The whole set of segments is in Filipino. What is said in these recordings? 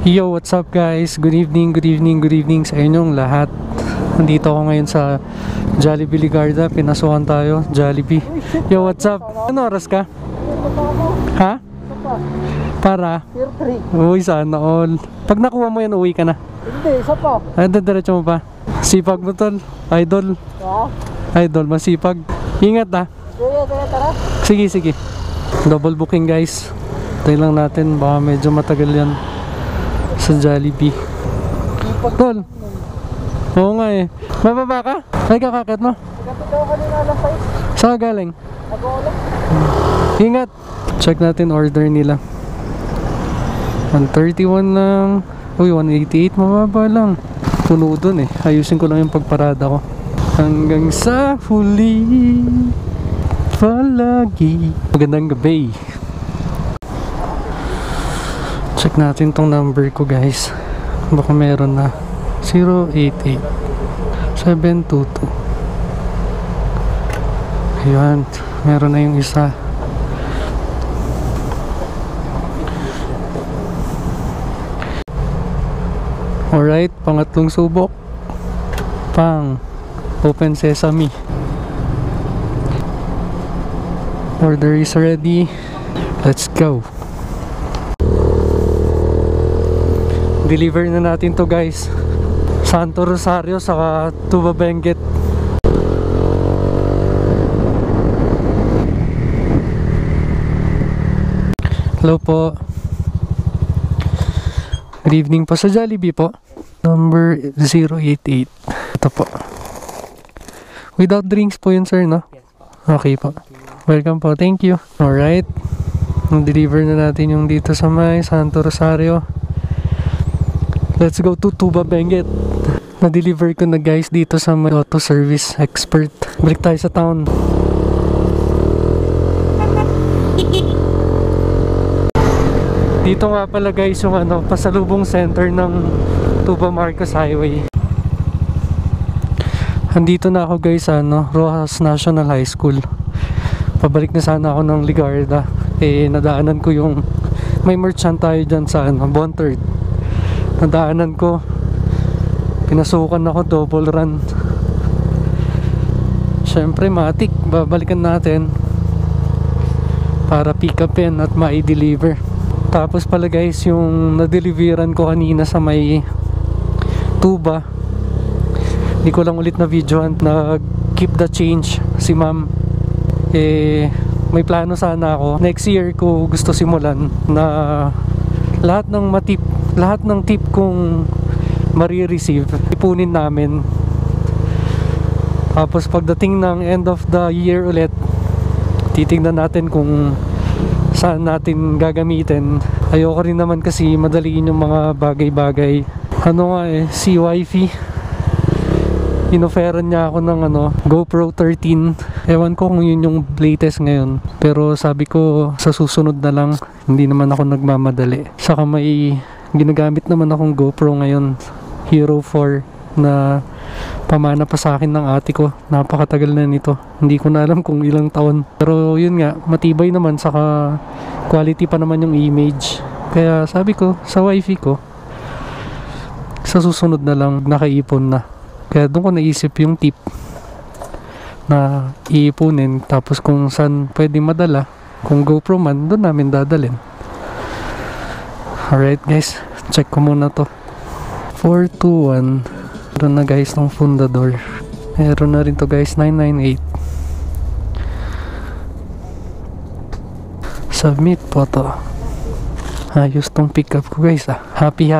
Yo, what's up guys? Good evening sa inyong lahat. Nandito ako ngayon sa Jollibee Ligarda. Pinasukan tayo, Jollibee. Yo, what's up? Ano oras ka? Ha? Para? Tier 3. Uy, sana all. Pag nakuha mo yan, uwi ka na. Hindi, isa pa. Ay, diretso mo pa. Sipag mo tol. Idol. Idol, masipag. Ingat ha. Tara. Sige. Double booking guys. Tayo lang natin. Baka medyo matagal yan sa Jollibee. Tol. Oo nga eh. Mababa ka? Ay, kakakit mo? Kapit ako kanina alas 6. Saan ka galing? Nag-uulog. Ingat. Check natin order nila. 131 lang. Uy, 188. Mababa lang. Puno dun eh. Ayusin ko lang yung pagparada ko. Hanggang sa huli palagi. Magandang gabi. Check natin tong number ko guys. Baka meron na. 088 722. Ayan. Meron na yung isa. Alright. Pangatlong subok. Pang. Open sesame. Order is ready. Let's go. Deliver na natin to guys. Santo Rosario saka Tuba Benguet. Hello po. Good evening po sa Jollibee po. Number 088. Ito po. Without drinks po yun sir, no? Okay po. Welcome po. Thank you. Alright. Deliver na natin yung dito sa may Santo Rosario. Let's go to Tuba Benguet. Na-deliver ko na guys dito sa may auto service expert. Balik tayo sa town. Dito nga pala guys yung pasalubong center ng Tuba Marcos Highway. Andito na ako guys sa Rojas National High School. Pabalik na sana ako ng Ligarda. Nadaanan ko yung may merchant tayo dyan sa Bonterd. Nadaanan ko. Pinasukan ako, double run. Syempre matik, babalikan natin para pick upin at ma-deliver. Tapos pala guys, yung na-deliveran ko kanina sa may Tuba, hindi ko lang ulit na videoan. Keep the change si ma'am. May plano sana ako next year ko gusto simulan na lahat ng tip kong marireceive ipunin namin. Tapos pagdating ng end of the year ulit, titingnan natin kung saan natin gagamitin. Ayoko rin naman kasi madaliin yung mga bagay-bagay. Si wifey inoferan niya ako ng GoPro 13. Ewan ko kung yun yung latest ngayon, pero sabi ko sa susunod na lang, hindi naman ako nagmamadali. Saka may ginagamit naman akong GoPro ngayon, Hero 4, na pamana pa sa akin ng ate ko. Napakatagal na nito, hindi ko na alam kung ilang taon, pero yun nga, matibay naman, saka quality pa naman yung image. Kaya sabi ko sa wifey ko, sa susunod na lang nakaipon na. Kaya doon ko naisip yung tip na iipunin, tapos kung saan pwede madala, kung GoPro man, doon namin dadalhin. Alright guys, check ko muna to. 421. Meron na guys ng fundador. Meron na rin to guys, 998. Submit po to. Ayos tong pick up ko guys ah. Happy.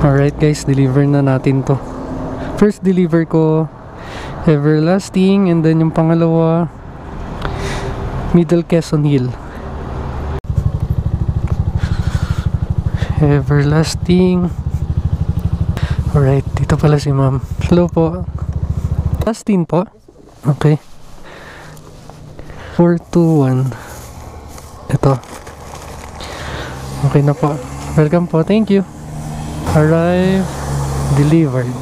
Alright guys, deliver na natin to. First deliver ko Everlasting, and then yung pangalawa Middle Quezon Hill. Everlasting. Alright, dito pala si ma'am. Hello po. Everlasting po. Okay. 421. Ito. Okay na po. Welcome po. Thank you. Arrive. Delivered.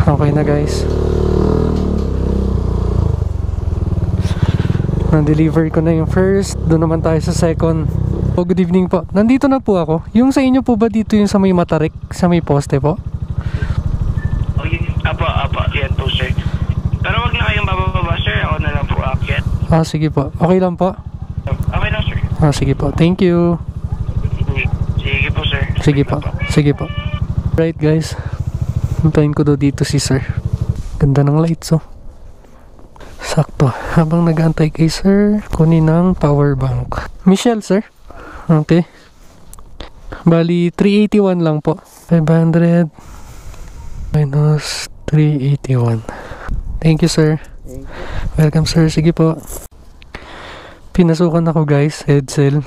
Okay na guys. Na-deliver ko na yung first. Doon naman tayo sa second. Oh, good evening po. Nandito na po ako. Yung sa inyo po ba dito yung sa may Matarik? Sa may poste po? Oh, yun. Apo. Yan po, sir. Pero wag na kayong bababa, sir. Ako na lang po aakyat. Ah, sige po. Okay lang po? Okay lang, sir. Ah, sige po. Thank you. Sige po, sir. Sige po. Sige po. Right guys. Hintayin ko daw dito si sir. Ganda ng lights oh. Sakto. Habang nag-aantay kay sir, kunin ng power bank. Michelle sir. Okay. Bali 381 lang po. 500 minus 381. Thank you sir. Welcome sir. Sige po. Pinasukan ako guys, Edsel.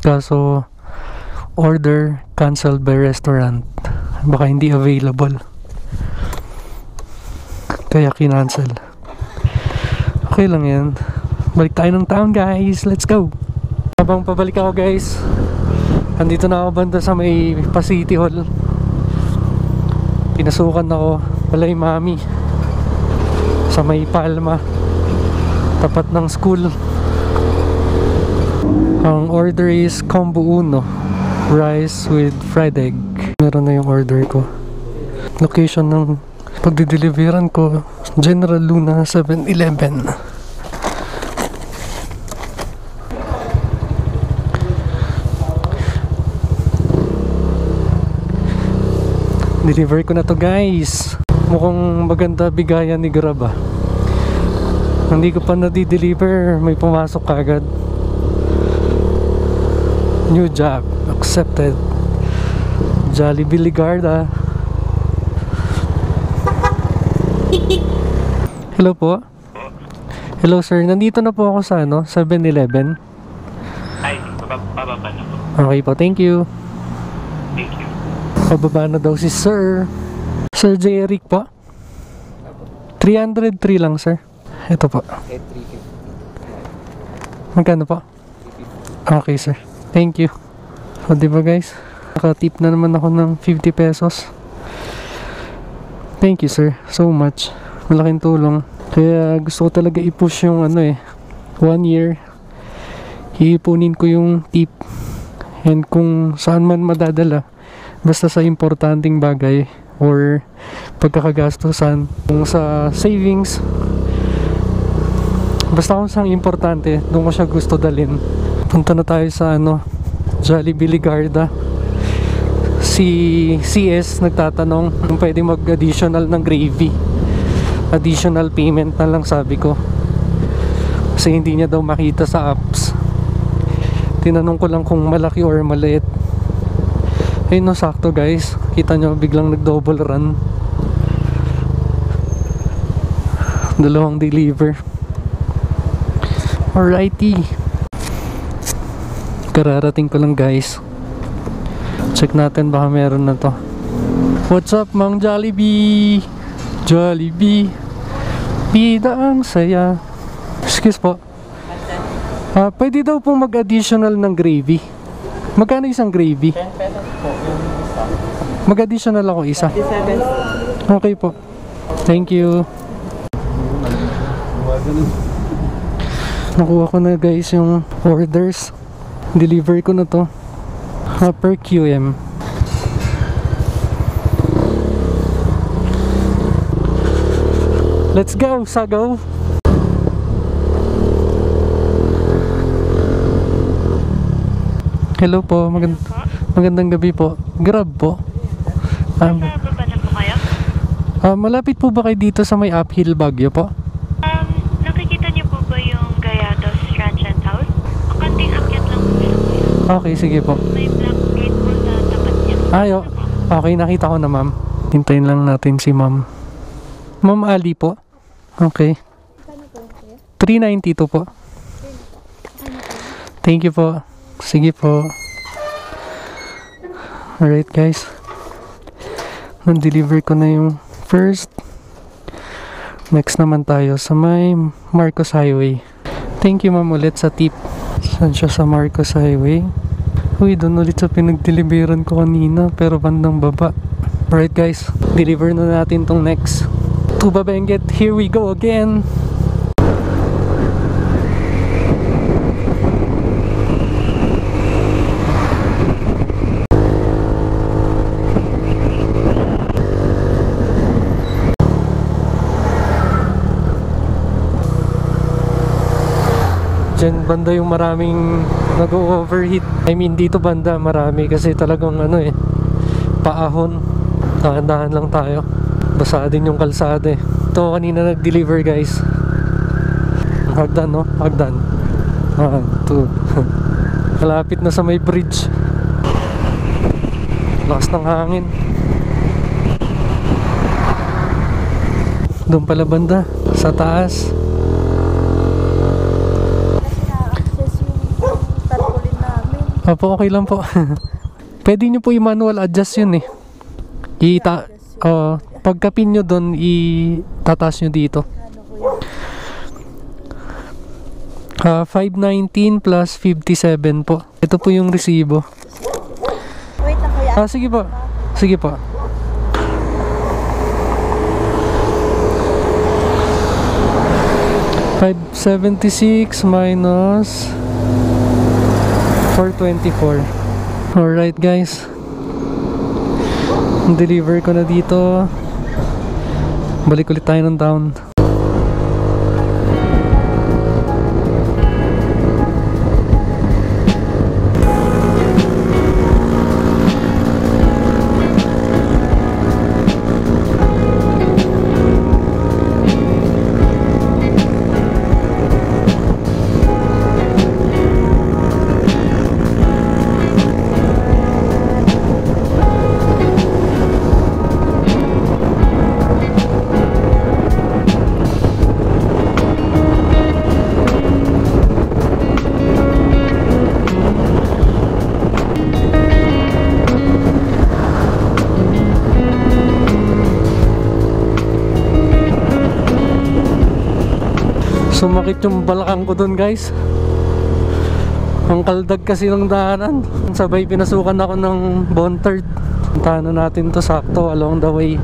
Kaso order canceled by restaurant. Baka hindi available. Kaya kinancel. Okay lang yan. Balik tayo ng town guys. Let's go. Habang pabalik ako guys, andito na ako banda sa may Pa-City Hall. Pinasukan ako. Wala yung mami. Sa may Palma. Tapat ng school. Ang order is combo uno. Rice with fried egg. Meron na yung order ko. Location ng pagdideliveran ko, General Luna 7-Eleven. Deliver ko na to guys. Mukhang maganda bigayan ni Grab ah. Hindi ko pa na-deliver, may pumasok kagad. New job accepted. Jollibee Ligarda. Hello po. Hello sir, nandito na po ako sa 7-Eleven. Ay, bababa na po. Okay po, thank you. Thank you. Pababa na daw si sir. Sir J. Eric po. 303 lang sir. Ito po. Magkano po? Okay sir. Thank you. O diba guys? Naka-tip na naman ako ng 50 pesos. Thank you sir. So much. Malaking tulong. Kaya gusto ko talaga i-push yung 1 year. Iipunin ko yung tip. And kung saan man madadala, basta sa importanteng bagay or pagkakagastusan, kung sa savings, basta kung saan importante, doon ko siya gusto dalhin. Punta na tayo sa Jollibee Ligarda. Si CS nagtatanong kung pwede mag-additional ng gravy. Additional payment na lang sabi ko. Kasi hindi niya daw makita sa apps. Tinanong ko lang kung malaki or maliit. Ayun no, sakto guys. Kita nyo biglang nag-double run. Dalawang deliver. Alrighty. Kararating ko lang guys. Check natin baka meron na to. What's up Mang Jollibee? Jollibee, pida ang saya. Excuse po. Pwede daw pong mag-additional ng gravy. Magkano isang gravy? 10 pesos po yung isa. Mag-additional ako isa. 57. Okay po. Thank you. Nakuha ko na guys yung orders. Deliver ko na to. Per QM. Let's go, Sagaw! Hello po, magandang gabi po. Grab po. Baba na po kayo? Malapit po ba kayo dito sa may uphill Baguio po? Nakikita niyo po ba yung Gayados Ranch and House? Ang kanting akyat lang po siya. Okay, sige po. May black gate po sa tapat niya. Ayo. Okay, nakita ko na ma'am. Hintayin lang natin si ma'am. Ma'am Ali po. Okay. 392 po. Thank you po. Sige po. Alright guys. Nang-deliver ko na yung first. Next naman tayo sa may Marcos Highway. Thank you ma'am ulit sa tip. Saan siya sa Marcos Highway? Uy, doon ulit sa pinag-deliveran ko kanina pero bandang baba. Alright guys, deliver na natin tong next. Tuba Benguet, here we go again. Diyan banda yung maraming nag-overheat. I mean dito banda marami kasi talagang ano eh, paahon. Dahan-dahan lang tayo. Basa din yung kalsada eh. Ito kanina nag-deliver guys. Hagdan no? Hagdan. 2. Malapit na sa may bridge. Lakas ng hangin. Doon pala banda, sa taas. Access yung tarpaulin namin. Opo, okay lang po. Pwede nyo po i-manual adjust yun eh. Pagka-pin nyo doon, itataas nyo dito. Ano ko yun? 519 plus 57 po. Ito po yung resibo. Wait lang kuya. Sige po. Sige po. $576 minus 424. Alright guys. Deliver ko na dito. Balik ulit tayo ng town. Sumakit yung balakang ko dun guys. Ang kaldag kasi ng daanan. Sabay pinasukan ako ng Bontard. Puntahan na natin to sakto along the way.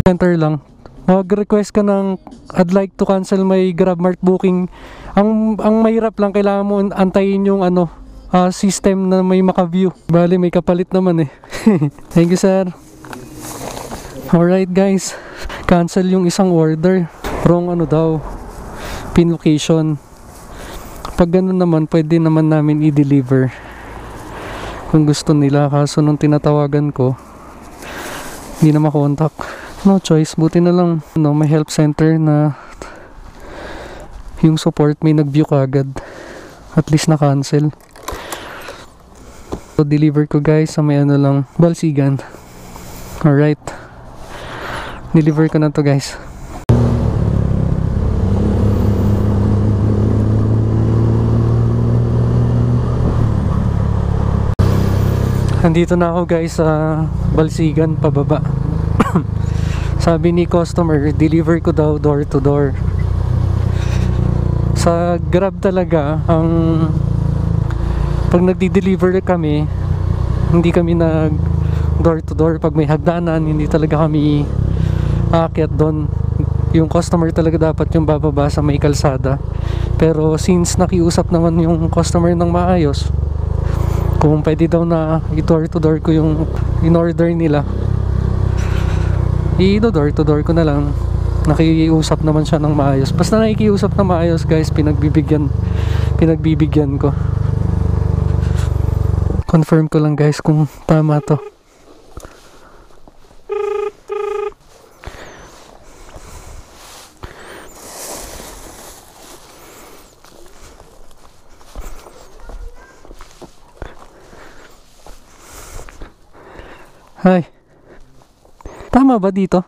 Center lang. Mag-request ka ng I'd like to cancel my GrabMart booking. Ang mahirap lang, kailangan mo antayin yung system na may maka-view. Bali may kapalit naman eh. Thank you sir. Alright guys, cancel yung isang order. Wrong daw, pin location. Pag ganun naman, pwede naman namin i-deliver kung gusto nila. Kaso nung tinatawagan ko, hindi na makontak. No choice, buti na lang may help center na yung support may nag-view kagad. At least na-cancel. So deliver ko guys sa may lang, Balsigan. Alright, deliver ko na to guys. Nandito na ako guys sa Balsigan pababa. Sabi ni customer, deliver ko daw door to door. Sa Grab talaga, pag nagdi-deliver kami, hindi kami nag door to door. Pag may hagdanan, hindi talaga kami aakyat doon. Yung customer talaga dapat yung bababa sa may kalsada. Pero since nakiusap naman yung customer ng maayos, kung pwede daw na i-door to door ko yung in-order nila, i-door to door ko na lang. Nakiusap naman siya ng maayos. Basta nakikiusap na maayos guys, pinagbibigyan ko. Confirm ko lang guys kung tama to. Hi. Tama ba dito?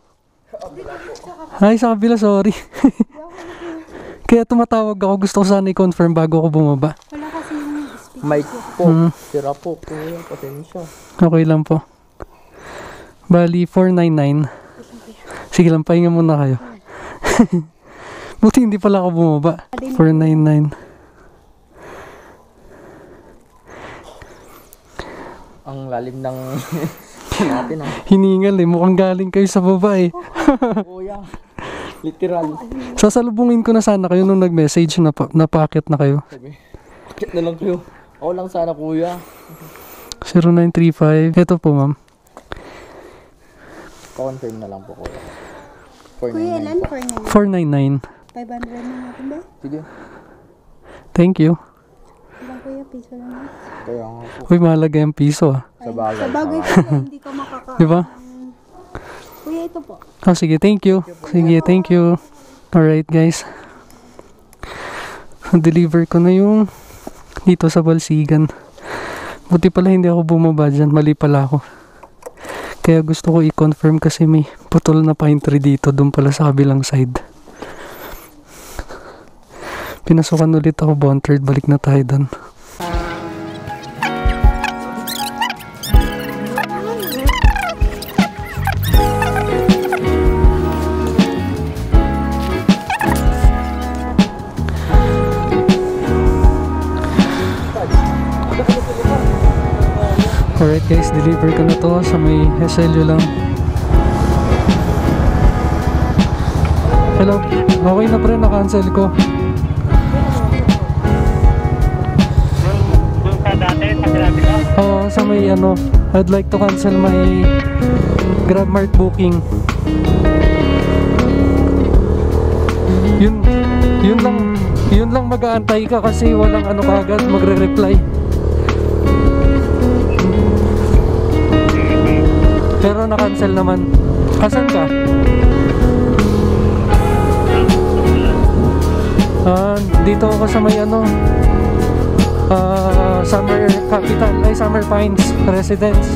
Ay, sa kabila, sorry. Kaya tumatawag ako. Gusto ko sana i-confirm bago ako bumaba. Wala kasi yung speaker. Mic po. Sira po. Kuya, pasensya. Okay lang po. Bali, 499. Sige lang, pahinga muna kayo. Buti hindi pala ako bumaba. 499. Ang lalim ng natin Hiningal eh. Mukhang galing kayo sa baba eh. Kuya. Literal. Sasalubungin ko na sana kayo nung nag-message na napakit na kayo. Sabi, akit na lang kayo. Ako lang sana kuya. 0935. Ito po ma'am. Confirm na lang po kuya. Kuya, 499. ilan? 499. 499. 500 na natin ba? Sige. Thank you. Ilang kuya, piso lang yan. Kaya nga po. Uy, mahalaga yung piso ah. Sa bagay. Sa bagay kuya, hindi ka makaka... Di ba? Kuya, ito po. Oh, sige, thank you. Sige, thank you. Alright, guys. Deliver ko na yung dito sa Balsigan. Buti pala hindi ako bumaba dyan. Mali pala ako. Kaya gusto ko i-confirm kasi may putol na pine tree dito. Doon pala sa kabilang side. Pinasukan ulit ako Bontard. Balik na tayo doon. Alright guys, deliver ko na to sa may SLU lang. Hello, okay na pre, na-cancel ko. Doon ka dati, sa grabe ka? Oo, sa may ano, I'd like to cancel my GrabMart booking. Yun lang mag-aantay ka kasi walang ano kagad magre-reply. Pero na-cancel naman. Asan ka? Dito ako sa may ano Summer Capital, ay Summer Pines Residence.